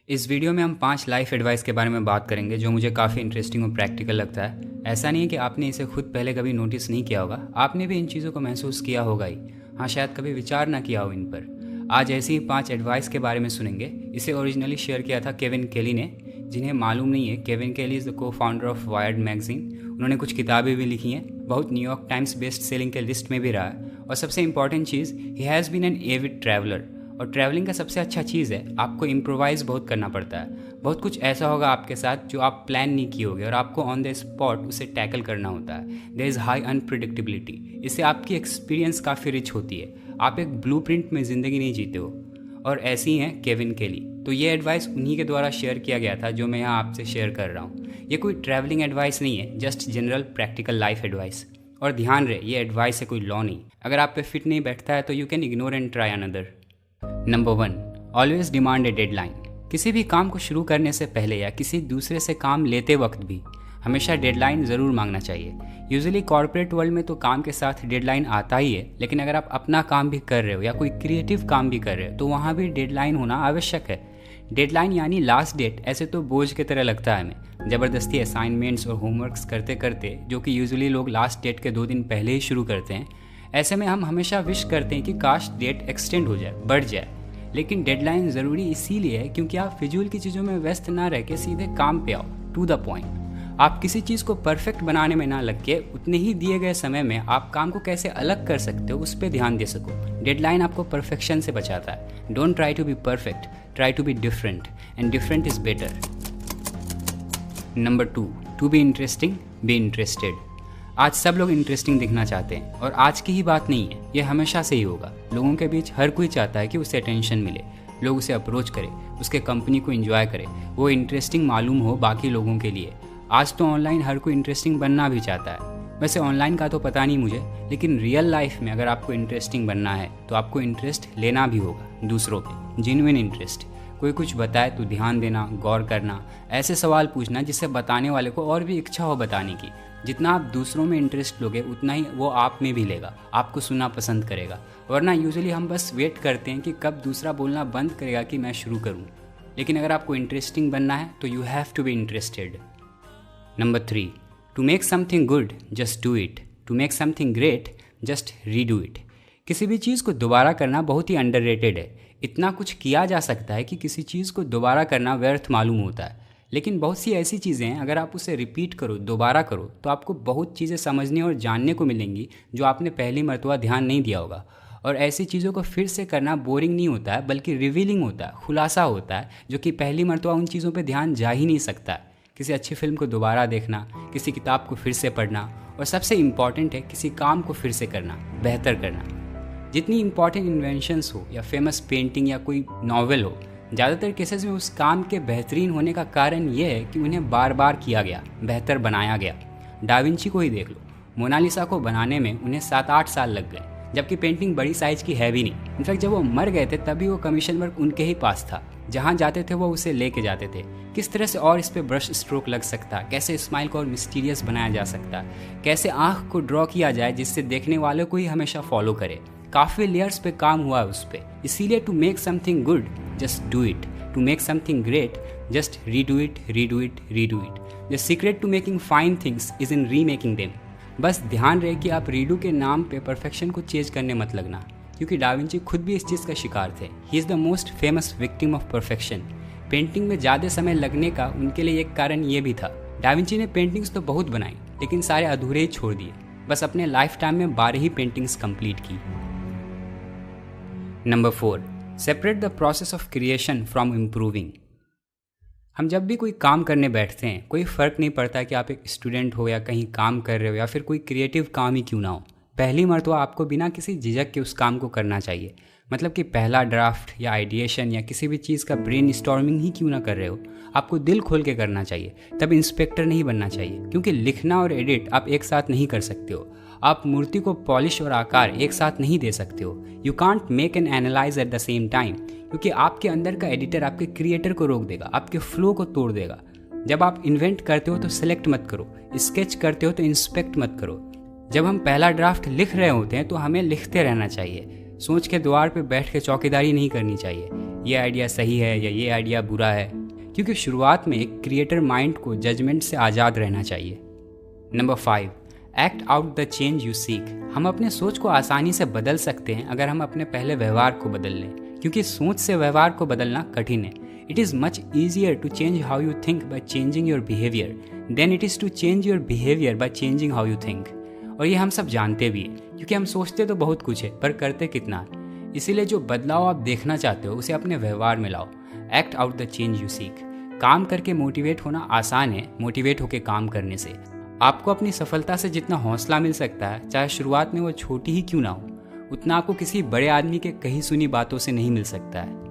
इस वीडियो में हम 5 लाइफ एडवाइस के बारे में बात करेंगे जो मुझे काफ़ी इंटरेस्टिंग और प्रैक्टिकल लगता है। ऐसा नहीं है कि आपने इसे खुद पहले कभी नोटिस नहीं किया होगा, आपने भी इन चीज़ों को महसूस किया होगा ही। हाँ, शायद कभी विचार ना किया हो इन पर। आज ऐसी ही 5 एडवाइस के बारे में सुनेंगे। इसे ओरिजिनली शेयर किया था केविन केली ने। जिन्हें मालूम नहीं है, Kevin Kelly is the cofounder of Wired magazine. उन्होंने कुछ किताबें भी लिखी हैं, बहुत न्यूयॉर्क टाइम्स बेस्ट सेलिंग के लिस्ट में भी रहा है। और सबसे इंपॉर्टेंट चीज़, he has been an avid traveller. और ट्रैवलिंग का सबसे अच्छा चीज़ है, आपको इम्प्रोवाइज़ बहुत करना पड़ता है। बहुत कुछ ऐसा होगा आपके साथ जो आप प्लान नहीं किए होगे और आपको ऑन द स्पॉट उसे टैकल करना होता है। There is high unpredictability. इससे आपकी एक्सपीरियंस काफ़ी रिच होती है। आप एक ब्लूप्रिंट में ज़िंदगी नहीं जीते हो। और ऐसी ही हैं केविन केली। तो ये एडवाइस उन्हीं के द्वारा शेयर किया गया था जो मैं यहाँ आपसे शेयर कर रहा हूँ। ये कोई ट्रैवलिंग एडवाइस नहीं है, just general practical life advice. और ध्यान रहे, ये एडवाइस है, कोई लॉ नहीं। अगर आप पे फिट नहीं बैठता है तो you can ignore and try another. Number 1, always demand A deadline. किसी भी काम को शुरू करने से पहले या किसी दूसरे से काम लेते वक्त भी हमेशा डेडलाइन ज़रूर मांगना चाहिए। यूजुअली कॉर्पोरेट वर्ल्ड में तो काम के साथ डेडलाइन आता ही है, लेकिन अगर आप अपना काम भी कर रहे हो या कोई क्रिएटिव काम भी कर रहे हो तो वहाँ भी डेडलाइन होना आवश्यक है। डेडलाइन यानी लास्ट डेट ऐसे तो बोझ की तरह लगता है हमें। ज़बरदस्ती असाइनमेंट्स और होमवर्क्स करते करते, जो कि यूजुअली लोग लास्ट डेट के 2 दिन पहले ही शुरू करते हैं, ऐसे में हम हमेशा विश करते हैं कि काश डेट एक्सटेंड हो जाए, बढ़ जाए। लेकिन डेडलाइन ज़रूरी इसीलिए है क्योंकि आप फिजूल की चीज़ों में व्यस्त ना रह के सीधे काम पे आओ, टू द पॉइंट। आप किसी चीज़ को परफेक्ट बनाने में ना लग के उतने ही दिए गए समय में आप काम को कैसे अलग कर सकते हो उस पर ध्यान दे सको। डेडलाइन आपको परफेक्शन से बचाता है। Don't try to be perfect, try to be different, and different is better. Number 2, to be interesting, be interested. आज सब लोग इंटरेस्टिंग दिखना चाहते हैं और आज की ही बात नहीं है, ये हमेशा से ही होगा। लोगों के बीच हर कोई चाहता है कि उसे अटेंशन मिले, लोग उसे अप्रोच करें, उसके कंपनी को एंजॉय करें, वो इंटरेस्टिंग मालूम हो बाकी लोगों के लिए। आज तो ऑनलाइन हर कोई इंटरेस्टिंग बनना भी चाहता है। वैसे ऑनलाइन का तो पता नहीं मुझे, लेकिन रियल लाइफ में अगर आपको इंटरेस्टिंग बनना है तो आपको इंटरेस्ट लेना भी होगा दूसरों पे, जेन्युइन इंटरेस्ट। कोई कुछ बताए तो ध्यान देना, गौर करना, ऐसे सवाल पूछना जिससे बताने वाले को और भी इच्छा हो बताने की। जितना आप दूसरों में इंटरेस्ट लोगे उतना ही वो आप में भी लेगा, आपको सुनना पसंद करेगा। वरना यूजुअली हम बस वेट करते हैं कि कब दूसरा बोलना बंद करेगा कि मैं शुरू करूं। लेकिन अगर आपको इंटरेस्टिंग बनना है तो you have to be interested. Number 3, to make something good just do it, to make something great just redo it. किसी भी चीज़ को दोबारा करना बहुत ही अंडररेटेड है। इतना कुछ किया जा सकता है कि किसी चीज़ को दोबारा करना व्यर्थ मालूम होता है। लेकिन बहुत सी ऐसी चीज़ें हैं, अगर आप उसे रिपीट करो, दोबारा करो, तो आपको बहुत चीज़ें समझने और जानने को मिलेंगी जो आपने पहली मरतबा ध्यान नहीं दिया होगा। और ऐसी चीज़ों को फिर से करना बोरिंग नहीं होता है, बल्कि रिवीलिंग होता है, खुलासा होता है, जो कि पहली मरतबा उन चीज़ों पर ध्यान जा ही नहीं सकता है। किसी अच्छी फिल्म को दोबारा देखना, किसी किताब को फिर से पढ़ना, और सबसे इम्पॉर्टेंट है किसी काम को फिर से करना, बेहतर करना। जितनी इंपॉर्टेंट इन्वेंशंस हो या फेमस पेंटिंग या कोई नॉवेल हो, ज़्यादातर केसेस में उस काम के बेहतरीन होने का कारण यह है कि उन्हें बार बार किया गया, बेहतर बनाया गया। डाविंची को ही देख लो, मोनालिसा को बनाने में उन्हें 7-8 साल लग गए, जबकि पेंटिंग बड़ी साइज की है भी नहीं। इनफैक्ट जब वो मर गए थे तभी वो कमीशन वर्क उनके ही पास था। जहाँ जाते थे वो उसे लेके जाते थे। किस तरह से और इस पर ब्रश स्ट्रोक लग सकता है, कैसे स्माइल को और मिस्टीरियस बनाया जा सकता है, कैसे आँख को ड्रॉ किया जाए जिससे देखने वालों को ही हमेशा फॉलो करे। काफ़ी लेयर्स पे काम हुआ है उस पर। इसीलिए to make something good just do it, to make something great just redo it, redo it, redo it. The secret to making fine things is in remaking them. बस ध्यान रहे कि आप रीडू के नाम पे परफेक्शन को चेंज करने मत लगना, क्योंकि डाविंची खुद भी इस चीज़ का शिकार थे। He is the most famous victim of perfection. Painting में ज़्यादा समय लगने का उनके लिए एक कारण ये भी था। डाविंची ने पेंटिंग्स तो बहुत बनाई, लेकिन सारे अधूरे ही छोड़ दिए। बस अपने लाइफ टाइम में 12 ही पेंटिंग्स कंप्लीट की। Number 4, separate the process of creation from improving. हम जब भी कोई काम करने बैठते हैं, कोई फ़र्क नहीं पड़ता कि आप एक स्टूडेंट हो या कहीं काम कर रहे हो या फिर कोई क्रिएटिव काम ही क्यों ना हो, पहली मर्तबा आपको बिना किसी झिझक के उस काम को करना चाहिए। मतलब कि पहला ड्राफ्ट या आइडिएशन या किसी भी चीज़ का ब्रेन स्टॉर्मिंग ही क्यों ना कर रहे हो, आपको दिल खोल के करना चाहिए। तब इंस्पेक्टर नहीं बनना चाहिए, क्योंकि लिखना और एडिट आप एक साथ नहीं कर सकते हो। आप मूर्ति को पॉलिश और आकार एक साथ नहीं दे सकते हो। You can't make and analyse at the same time, क्योंकि आपके अंदर का एडिटर आपके क्रिएटर को रोक देगा, आपके फ्लो को तोड़ देगा। जब आप इन्वेंट करते हो तो सेलेक्ट मत करो, स्केच करते हो तो इंस्पेक्ट मत करो। जब हम पहला ड्राफ्ट लिख रहे होते हैं तो हमें लिखते रहना चाहिए। सोच के द्वार पे बैठ के चौकीदारी नहीं करनी चाहिए। ये आइडिया सही है या ये आइडिया बुरा है, क्योंकि शुरुआत में एक क्रिएटर माइंड को जजमेंट से आज़ाद रहना चाहिए। Number 5, act out the change you seek. हम अपने सोच को आसानी से बदल सकते हैं अगर हम अपने पहले व्यवहार को बदल लें, क्योंकि सोच से व्यवहार को बदलना कठिन है। It is much easier to change how you think by changing your behaviour than it is to change your behaviour by changing how you think. और ये हम सब जानते भी हैं, क्योंकि हम सोचते तो बहुत कुछ है पर करते कितना है। इसीलिए जो बदलाव आप देखना चाहते हो उसे अपने व्यवहार में लाओ। Act out the change you seek. काम करके मोटिवेट होना आसान है मोटिवेट होकर काम करने से। आपको अपनी सफलता से जितना हौसला मिल सकता है, चाहे शुरुआत में वो छोटी ही क्यों ना हो, उतना आपको किसी बड़े आदमी के कही सुनी बातों से नहीं मिल सकता है।